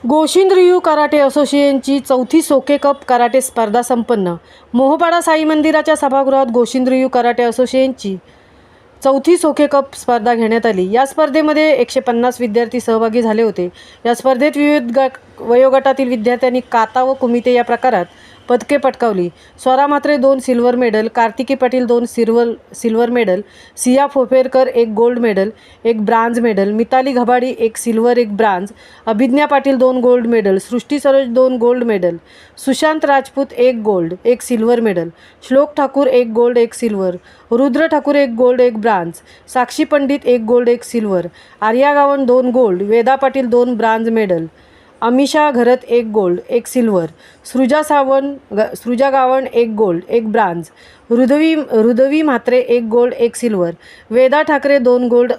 गोशिंद्रियू karate असोसिएशनची चौथी सोके कप कराटे स्पर्धा संपन्न. मोहोपाडा साई मंदिराच्या सभागृहात गोशिंद्रियू कराटे असोसिएशनची चौथी सोके कप स्पर्धा घेण्यात आली. या स्पर्धेमध्ये 150 विद्यार्थी सहभागी झाले होते. या स्पर्धेत विविध वयोगटातील विद्यार्थ्यांनी काता व कुमिते या प्रकारात पदके पटकावली. Swara Mhatre 2 silver medal, Kartiki Patil 2 silver medal, Siya Fopherkar 1 gold medal 1 bronze medal, Mitali Ghabadi 1 silver 1 bronze, Abhigya Patil 2 gold medal, Srushti Saroj 2 gold medal, Sushant Rajput 1 gold 1 silver medal, Shlok Thakur 1 gold 1 silver, Rudra Thakur 1 gold 1 bronze, Sakshi Pandit 1 gold 1 silver, Arya Gavan 2 gold, Veda Patil 2 bronze medal, Amisha Gharat 1 gold 1 silver, Sruja Gavan 1 gold 1 bronze, Hrudvi Mhatre 1 gold 1 silver, Veda Thakre 2 gold,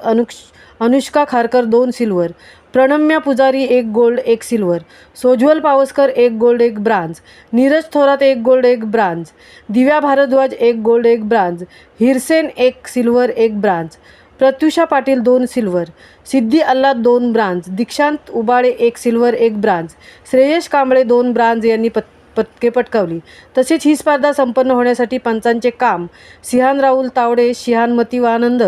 Anushka Kharkar 2 silver, Pranamya Pujari 1 gold 1 silver, Sojwal Pawaskar 1 gold 1 bronze, Neeraj Thorat 1 gold 1 bronze, Divya Bhardwaj 1 gold 1 bronze, Hirsen 1 silver 1 bronze, Pratyusha Patil 2 silver, Siddhi Allad 2 bronze, Dikshant Ubale 1 silver 1 bronze, Shreyas Kamble 2 bronze यांनी पदके पटकावली. तसेच ही स्पर्धा संपन्न होण्यासाठी पंचांचे काम Shihan Rahul Tawde, Shihan Mativanand,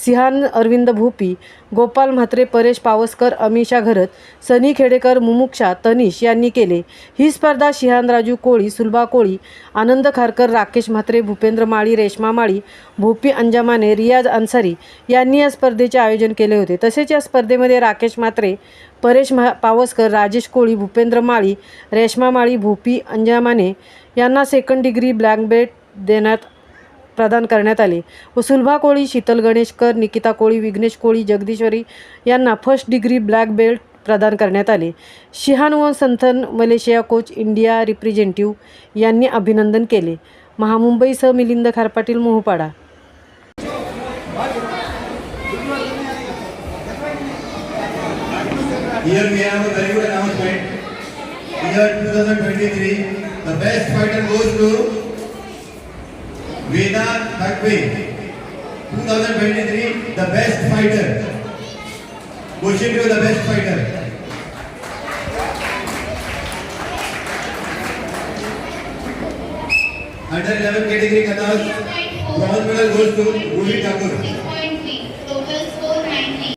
Shihan Arvind Bhopi, Gopal Mhatre, Paresh Pawaskar, Amisha Gharat, Sunny Khedekar, Mumuksha Tanish यांनी केले. ही स्पर्धा शिहान राजू कोळी, सुलभा कोळी, आनंद खारकर, राकेश म्हात्रे, भूपेंद्र माळी, रेश्मा माळी, भोपी अंजामाने, रियाज अन्सारी यांनी या स्पर्धेचे आयोजन केले होते. तसेच या स्पर्धेमध्ये राकेश म्हात्रे, परेश पावसकर, राजेश कोळी, भूपेंद्र माळी, रेश्मा माळी, भोपी अंजामाने यांना सेकंड डिग्री ब्लॅक बेल्ट प्रदान करण्यात आले व सुलभा कोळी, शीतल गणेशकर, निकिता कोळी, विघ्नेश कोळी, जगदीश्वरी यांना फर्स्ट डिग्री ब्लॅक बेल्ट प्रदान करण्यात आले. शिहान व Santhan Malaysia coach India representative यांनी अभिनंदन केले. महामुंबईसह Milind खारपाटील, मोहोपाडा. Here we have a very good announcement. Year 2023, the best fighter goes to Veda Thakwe. 2023, the best fighter. Goshindriyu, the best fighter. Under 11 category Katas, bronze medal goes to Ruby Thakur. 6.3, total score 90.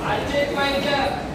I'll take my job.